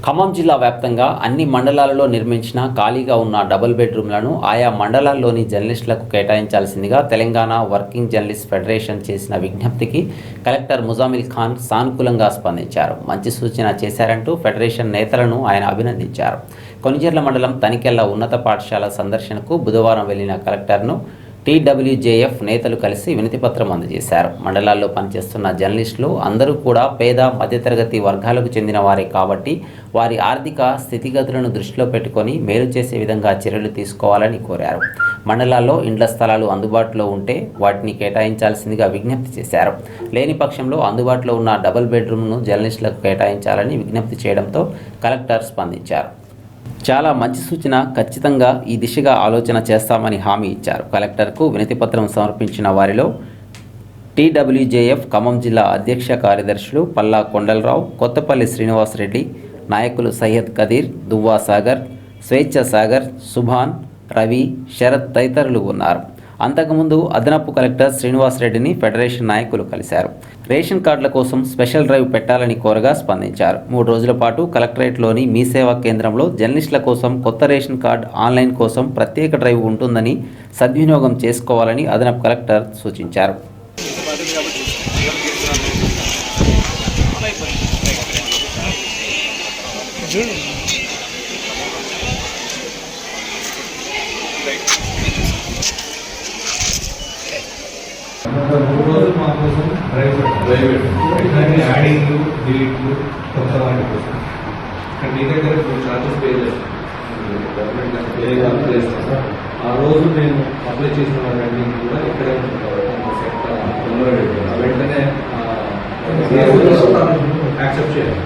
ఖమ్మం జిల్లా వ్యాప్తంగా అన్ని మండలాలలో నిర్మించిన ఖాళీగా ఉన్న డబుల్ బెడ్రూమ్లను ఆయా మండలాల్లోని జర్నలిస్టులకు కేటాయించాల్సిందిగా తెలంగాణ వర్కింగ్ జర్నలిస్ట్ ఫెడరేషన్ చేసిన విజ్ఞప్తికి కలెక్టర్ ముజామిల్ ఖాన్ సానుకూలంగా స్పందించారు. మంచి సూచన చేశారంటూ ఫెడరేషన్ నేతలను ఆయన అభినందించారు. కొనిజర్ల మండలం తనికెళ్ల ఉన్నత పాఠశాల సందర్శనకు బుధవారం వెళ్లిన కలెక్టర్ను TWJF నేతలు కలిసి వినతిపత్రం అందజేశారు. మండలాల్లో పనిచేస్తున్న జర్నలిస్టులు అందరూ కూడా పేద మధ్యతరగతి వర్గాలకు చెందిన వారే కాబట్టి వారి ఆర్థిక స్థితిగతులను దృష్టిలో పెట్టుకొని మేలు చేసే విధంగా చర్యలు తీసుకోవాలని కోరారు. మండలాల్లో ఇండ్ల స్థలాలు అందుబాటులో ఉంటే వాటిని కేటాయించాల్సిందిగా విజ్ఞప్తి చేశారు. లేని పక్షంలో అందుబాటులో ఉన్న డబుల్ బెడ్రూమ్ను జర్నలిస్టులకు కేటాయించాలని విజ్ఞప్తి చేయడంతో కలెక్టర్ స్పందించారు. చాలా మంచి సూచన, ఖచ్చితంగా ఈ దిశగా ఆలోచన చేస్తామని హామీ ఇచ్చారు. కలెక్టర్కు వినతిపత్రం సమర్పించిన వారిలో TWJF ఖమ్మం జిల్లా అధ్యక్ష కార్యదర్శులు పల్లా కొండలరావు, కొత్తపల్లి శ్రీనివాసరెడ్డి, నాయకులు సయ్యద్ కదీర్, దువ్వా సాగర్, స్వేచ్ఛ సాగర్, సుభాన్, రవి, శరత్ తదితరులు ఉన్నారు. అంతకుముందు అదనపు కలెక్టర్ శ్రీనివాసరెడ్డిని ఫెడరేషన్ నాయకులు కలిశారు. రేషన్ కార్డుల కోసం స్పెషల్ డ్రైవ్ పెట్టాలని కోరగా స్పందించారు. 3 రోజుల పాటు కలెక్టరేట్లోని మీ సేవా కేంద్రంలో జర్నలిస్టుల కోసం కొత్త రేషన్ కార్డు ఆన్లైన్ కోసం ప్రత్యేక డ్రైవ్ ఉంటుందని సద్వినియోగం చేసుకోవాలని అదనపు కలెక్టర్ సూచించారు. రోజులు మా కోసం డ్రైవ్ యాడింగ్ డిలీట్లు కొత్త వాటి కోసం ఇక్కడ మీ దగ్గర చార్జెస్ పే చేస్తాను. ఆ రోజు నేను అప్లై చేసిన వాటి కూడా ఇక్కడే వెంటనే యాక్సెప్ట్ చేయాలి.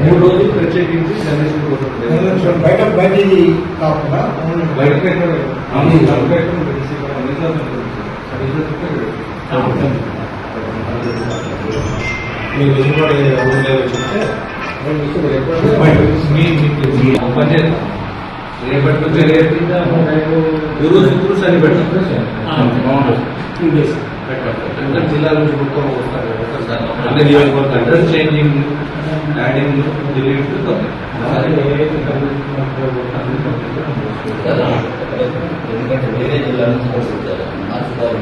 3 రోజులు ప్రత్యేకించి జర్నలిస్ట్ కోసం బయటకి మీరు వెసులుబాటు చెప్తే పని చేస్తాం. రేపటి నుంచి రేపు శుక్రు శని పెట్టాం. జిల్లా నుంచి మొత్తం వస్తారు. అన్ని నియోజకవర్గ అడ్రస్ చేంజింగ్, యాడింగ్, డిలీట్ ఎందుకంటే వేరే జిల్లా నుంచి మార్చుకోవాలి.